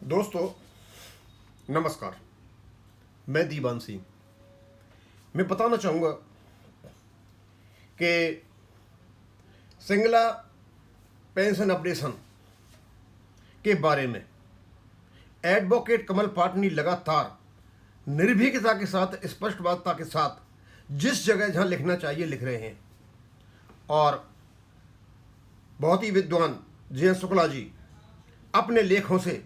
दोस्तों नमस्कार। मैं दीवान सिंह। मैं बताना चाहूँगा कि सिंगला पेंशन अपडेशन के बारे में एडवोकेट कमल पाटनी लगातार निर्भीकता के साथ, स्पष्टवादिता के साथ जिस जगह जहाँ लिखना चाहिए लिख रहे हैं। और बहुत ही विद्वान जे शुक्ला जी अपने लेखों से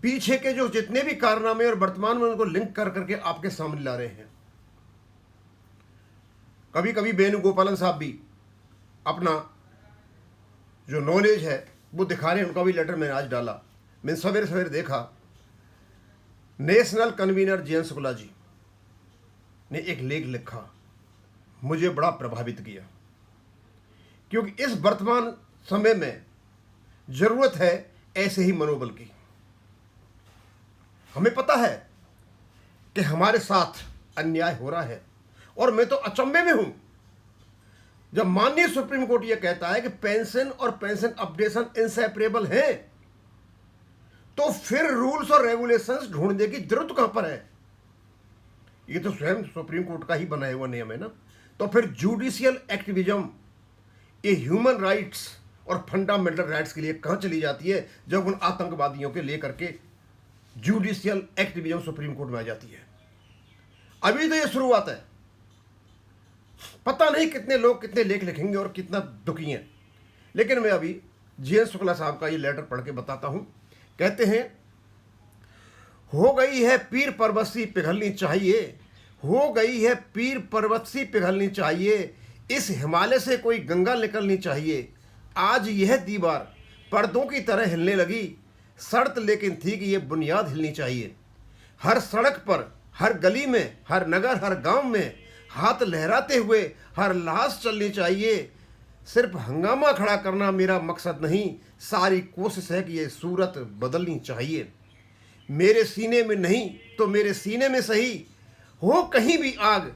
पीछे के जो जितने भी कारनामे और वर्तमान में उनको लिंक कर करके आपके सामने ला रहे हैं। कभी कभी वेणुगोपालन साहब भी अपना जो नॉलेज है वो दिखा रहे हैं। उनका भी लेटर मैंने आज डाला। मैंने सवेरे सवेरे देखा, नेशनल कन्वीनर जे शुक्ला जी ने एक लेख लिखा, मुझे बड़ा प्रभावित किया, क्योंकि इस वर्तमान समय में जरूरत है ऐसे ही मनोबल की। हमें पता है कि हमारे साथ अन्याय हो रहा है और मैं तो अचंभे में हूं जब माननीय सुप्रीम कोर्ट यह कहता है कि पेंशन और पेंशन अपडेशन इनसेपरेबल हैं, तो फिर रूल्स और रेगुलेशंस ढूंढने की जरूरत कहां पर है? ये तो स्वयं सुप्रीम कोर्ट का ही बनाया हुआ नियम है ना। तो फिर जुडिशियल एक्टिविज्म ये ह्यूमन राइट्स और फंडामेंटल राइट्स के लिए कहां चली जाती है जब उन आतंकवादियों के लेकर के जुडिशियल एक्टिविज्म सुप्रीम कोर्ट में आ जाती है? अभी तो ये शुरुआत है। पता नहीं कितने लोग कितने लेख लिखेंगे और कितना दुखी हैं। लेकिन मैं अभी जे शुक्ला साहब का ये लेटर पढ़ के बताता हूं। कहते हैं, हो गई है पीर पर्वत सी पिघलनी चाहिए, हो गई है पीर पर्वत सी पिघलनी चाहिए, इस हिमालय से कोई गंगा निकलनी चाहिए। आज यह दीवार पर्दों की तरह हिलने लगी, शर्त लेकिन थी कि यह बुनियाद हिलनी चाहिए। हर सड़क पर, हर गली में, हर नगर, हर गांव में हाथ लहराते हुए हर लाश चलनी चाहिए। सिर्फ हंगामा खड़ा करना मेरा मकसद नहीं, सारी कोशिश है कि यह सूरत बदलनी चाहिए। मेरे सीने में नहीं तो मेरे सीने में सही, हो कहीं भी आग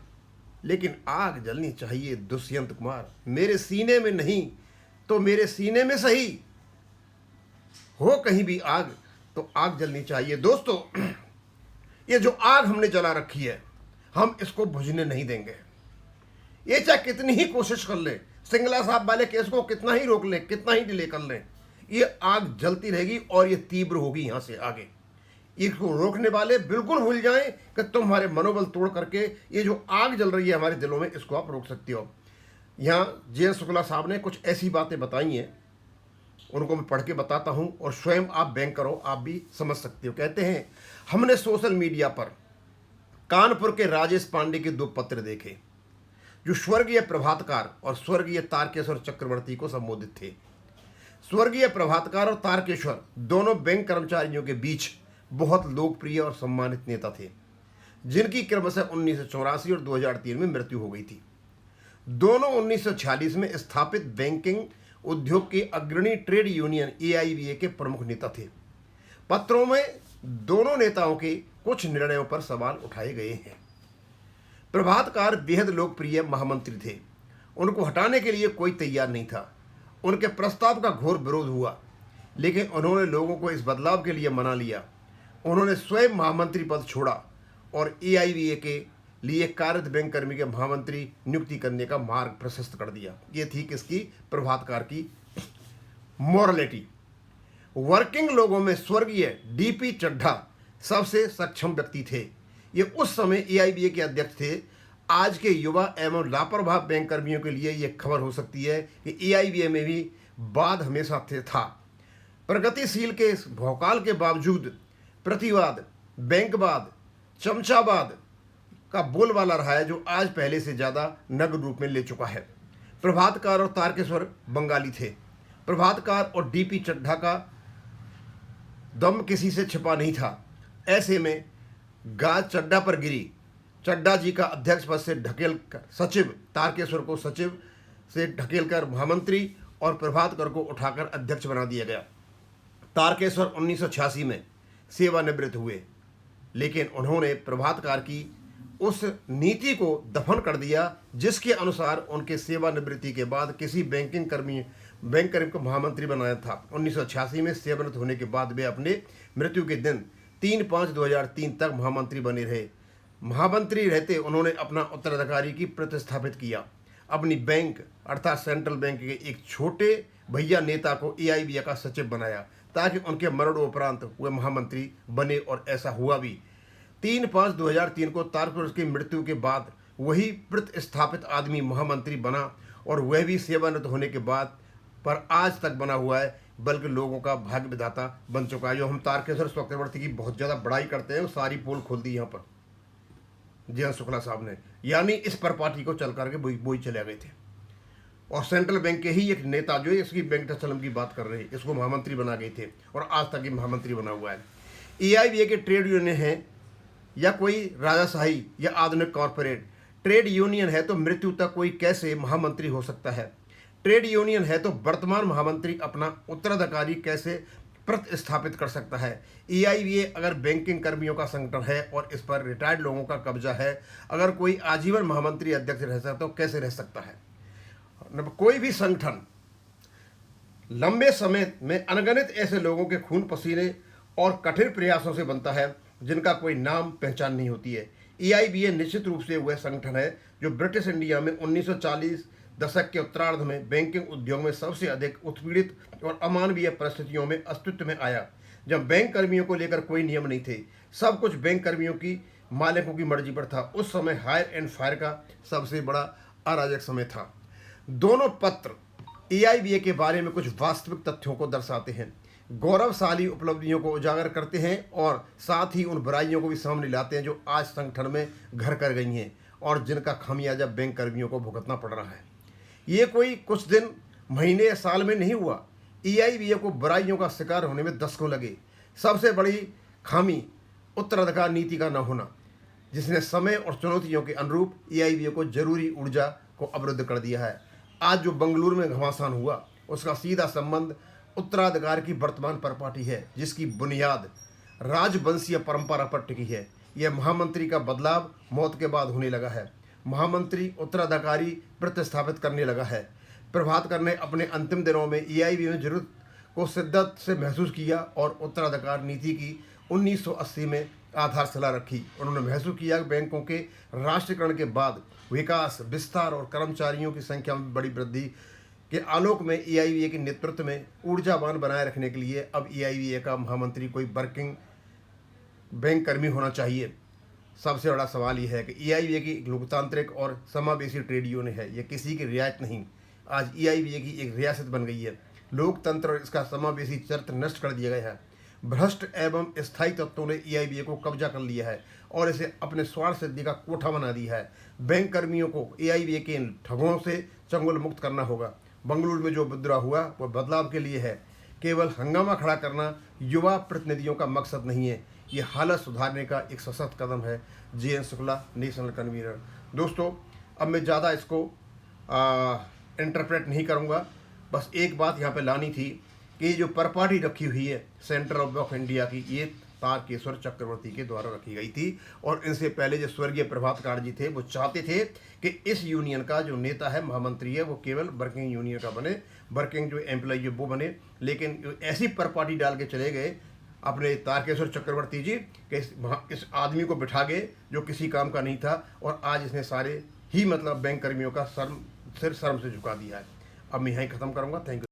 लेकिन आग जलनी चाहिए। दुष्यंत कुमार। मेरे सीने में नहीं तो मेरे सीने में सही, हो कहीं भी आग तो आग जलनी चाहिए। दोस्तों, ये जो आग हमने जला रखी है हम इसको बुझने नहीं देंगे। ये चाहे कितनी ही कोशिश कर ले, सिंगला साहब वाले केस को कितना ही रोक लें, कितना ही डिले कर लें, ये आग जलती रहेगी और ये तीव्र होगी यहां से आगे। इसको रोकने वाले बिल्कुल भूल जाएं कि तुम्हारे मनोबल तोड़ करके ये जो आग जल रही है हमारे दिलों में, इसको आप रोक सकते हो। यहाँ जे शुक्ला साहब ने कुछ ऐसी बातें बताई हैं, उनको मैं पढ़ के बताता हूं और स्वयं आप बैंक करो, आप भी समझ सकते हो। कहते हैं, हमने सोशल मीडिया पर कानपुर के राजेश पांडे के 2 पत्र देखे जो स्वर्गीय प्रभातकार और स्वर्गीय तारकेश्वर चक्रवर्ती को संबोधित थे। स्वर्गीय प्रभातकार और तारकेश्वर दोनों बैंक कर्मचारियों के बीच बहुत लोकप्रिय और सम्मानित नेता थे, जिनकी क्रमशः 1984 और 2003 में मृत्यु हो गई थी। दोनों 1946 में स्थापित बैंकिंग उद्योग की अग्रणी ट्रेड यूनियन AIBA के प्रमुख नेता थे। पत्रों में दोनों नेताओं के कुछ निर्णयों पर सवाल उठाए गए हैं। प्रभातकार बेहद लोकप्रिय महामंत्री थे, उनको हटाने के लिए कोई तैयार नहीं था। उनके प्रस्ताव का घोर विरोध हुआ, लेकिन उन्होंने लोगों को इस बदलाव के लिए मना लिया। उन्होंने स्वयं महामंत्री पद छोड़ा और AIBA के लिए कार्यरत बैंक कर्मी के महामंत्री नियुक्ति करने का मार्ग प्रशस्त कर दिया। ये थी किसकी? प्रभातकार की मोरालिटी। वर्किंग लोगों में स्वर्गीय DP चड्ढा सबसे सक्षम व्यक्ति थे। ये उस समय AIBA के अध्यक्ष थे। आज के युवा एवं लापरवाह बैंक कर्मियों के लिए यह खबर हो सकती है कि AIBA में भी वाद हमेशा था। प्रगतिशील के इस भौकाल के बावजूद प्रतिवाद, बैंकवाद, चमचावाद का बोलबाला रहा है, जो आज पहले से ज़्यादा नग्न रूप में ले चुका है। प्रभातकार और तारकेश्वर बंगाली थे। प्रभातकार और DP चड्ढा का दम किसी से छिपा नहीं था। ऐसे में गाज चड्ढा पर गिरी। चड्ढा जी का अध्यक्ष पद से ढकेल कर सचिव, तारकेश्वर को सचिव से ढकेलकर महामंत्री और प्रभातकर को उठाकर अध्यक्ष बना दिया गया। तारकेश्वर 1986 में सेवानिवृत्त हुए, लेकिन उन्होंने प्रभातकार की उस नीति को दफन कर दिया जिसके अनुसार उनके सेवानिवृत्ति के बाद किसी बैंकिंग कर्मी बैंक कर्मी को महामंत्री बनाया था। 1986 में सेवानिवृत्त होने के बाद वे अपने मृत्यु के दिन 3/5/2003 तक महामंत्री बने रहे। महामंत्री रहते उन्होंने अपना उत्तराधिकारी की प्रतिस्थापित किया। अपनी बैंक अर्थात सेंट्रल बैंक के एक छोटे भैया नेता को एआईबीए का सचिव बनाया ताकि उनके मरणोपरांत वे महामंत्री बने, और ऐसा हुआ भी। 3/5/2003 को तारकिशोर की मृत्यु के बाद वही प्रतिस्थापित आदमी महामंत्री बना, और वह भी सेवानिवृत्त होने के बाद पर आज तक बना हुआ है, बल्कि लोगों का भाग्य विधाता बन चुका है। जो हम तारकेश्वर चक्रवर्ती की बहुत ज़्यादा बड़ाई करते हैं, वो सारी पोल खोल दी यहाँ पर जयंत शुक्ला साहब ने, यानी इस पर पार्टी को चल करके बोई चले गए थे। और सेंट्रल बैंक के ही एक नेता जो इसकी वेंकटाचलम की बात कर रहे हैं, इसको महामंत्री बना गए थे और आज तक ये महामंत्री बना हुआ है। एआईबीए के ट्रेड यूनियन है या कोई राजाशाही या आधुनिक कॉरपोरेट, ट्रेड यूनियन है तो मृत्यु तक कोई कैसे महामंत्री हो सकता है? ट्रेड यूनियन है तो वर्तमान महामंत्री अपना उत्तराधिकारी कैसे प्रतिस्थापित कर सकता है? एआईबीए अगर बैंकिंग कर्मियों का संगठन है और इस पर रिटायर्ड लोगों का कब्जा है, अगर कोई आजीवन महामंत्री अध्यक्ष रह सकता तो कैसे रह सकता है? कोई भी संगठन लंबे समय में अनगिनत ऐसे लोगों के खून पसीने और कठिन प्रयासों से बनता है जिनका कोई नाम पहचान नहीं होती है। एआईबीए निश्चित रूप से वह संगठन है जो ब्रिटिश इंडिया में 1940 दशक के उत्तरार्ध में बैंकिंग उद्योग में सबसे अधिक उत्पीड़ित और अमानवीय परिस्थितियों में अस्तित्व में आया, जब बैंक कर्मियों को लेकर कोई नियम नहीं थे, सब कुछ बैंक कर्मियों की मालिकों की मर्जी पर था। उस समय हायर एंड फायर का सबसे बड़ा अराजक समय था। दोनों पत्र एआईबीए के बारे में कुछ वास्तविक तथ्यों को दर्शाते हैं, गौरवशाली उपलब्धियों को उजागर करते हैं और साथ ही उन बुराइयों को भी सामने लाते हैं जो आज संगठन में घर कर गई हैं और जिनका खामियाजा बैंक कर्मियों को भुगतना पड़ रहा है। ये कोई कुछ दिन, महीने या साल में नहीं हुआ। एआईबीए को बुराइयों का शिकार होने में दशकों लगे। सबसे बड़ी खामी उत्तराधिकार नीति का न होना, जिसने समय और चुनौतियों के अनुरूप एआईबीए को जरूरी ऊर्जा को अवरुद्ध कर दिया है। आज जो बंगलुरु में घमासान हुआ, उसका सीधा संबंध उत्तराधिकार की वर्तमान परिपाटी है, जिसकी बुनियाद राजवंशीय परंपरा पर टिकी है। यह महामंत्री का बदलाव मौत के बाद होने लगा है। महामंत्री उत्तराधिकारी प्रतिस्थापित करने लगा है। प्रभातकर ने अपने अंतिम दिनों में एआईबीए में जरूरत को शिद्दत से महसूस किया और उत्तराधिकार नीति की 1980 में आधारशिला रखी। उन्होंने महसूस किया कि बैंकों के राष्ट्रीयकरण के बाद विकास, विस्तार और कर्मचारियों की संख्या में बड़ी वृद्धि के आलोक में एआईबीए के नेतृत्व में ऊर्जावान बनाए रखने के लिए अब एआईबीए का महामंत्री कोई वर्किंग बैंक कर्मी होना चाहिए। सबसे बड़ा सवाल यह है कि एआईबीए की एक लोकतांत्रिक और समावेशी ट्रेड यूनियन है, यह किसी की रियायत नहीं। आज एआईबीए की एक रियासत बन गई है। लोकतंत्र और इसका समावेशी चरित्र नष्ट कर दिया गया है। भ्रष्ट एवं स्थायी तत्वों ने एआईबीए को कब्जा कर लिया है और इसे अपने स्वार्थ सिद्धि का कोठा बना दिया है। बैंक कर्मियों को एआईबीए के ठगों से चंगुल मुक्त करना होगा। बंगलुरु में जो विद्रोह हुआ वह बदलाव के लिए है। केवल हंगामा खड़ा करना युवा प्रतिनिधियों का मकसद नहीं है, ये हालत सुधारने का एक सशक्त कदम है। Jayant Shukla, national convener. दोस्तों, अब मैं ज़्यादा इसको इंटरप्रेट नहीं करूँगा, बस एक बात यहाँ पे लानी थी कि जो परपाटी रखी हुई है सेंट्रल बैंक ऑफ इंडिया की, ये तारकेश्वर चक्रवर्ती के द्वारा रखी गई थी। और इनसे पहले जो स्वर्गीय प्रभातकार जी थे, वो चाहते थे कि इस यूनियन का जो नेता है, महामंत्री है, वो केवल वर्किंग यूनियन का बने, वर्किंग जो एम्प्लॉय है वो बने। लेकिन ऐसी परपाटी डाल के चले गए अपने तारकेश्वर चक्रवर्ती जी कि इस आदमी को बिठा गए जो किसी काम का नहीं था, और आज इसने सारे ही मतलब बैंक कर्मियों का सिर शर्म से झुका दिया है। अब मैं यहीं ख़त्म करूँगा। Thank you.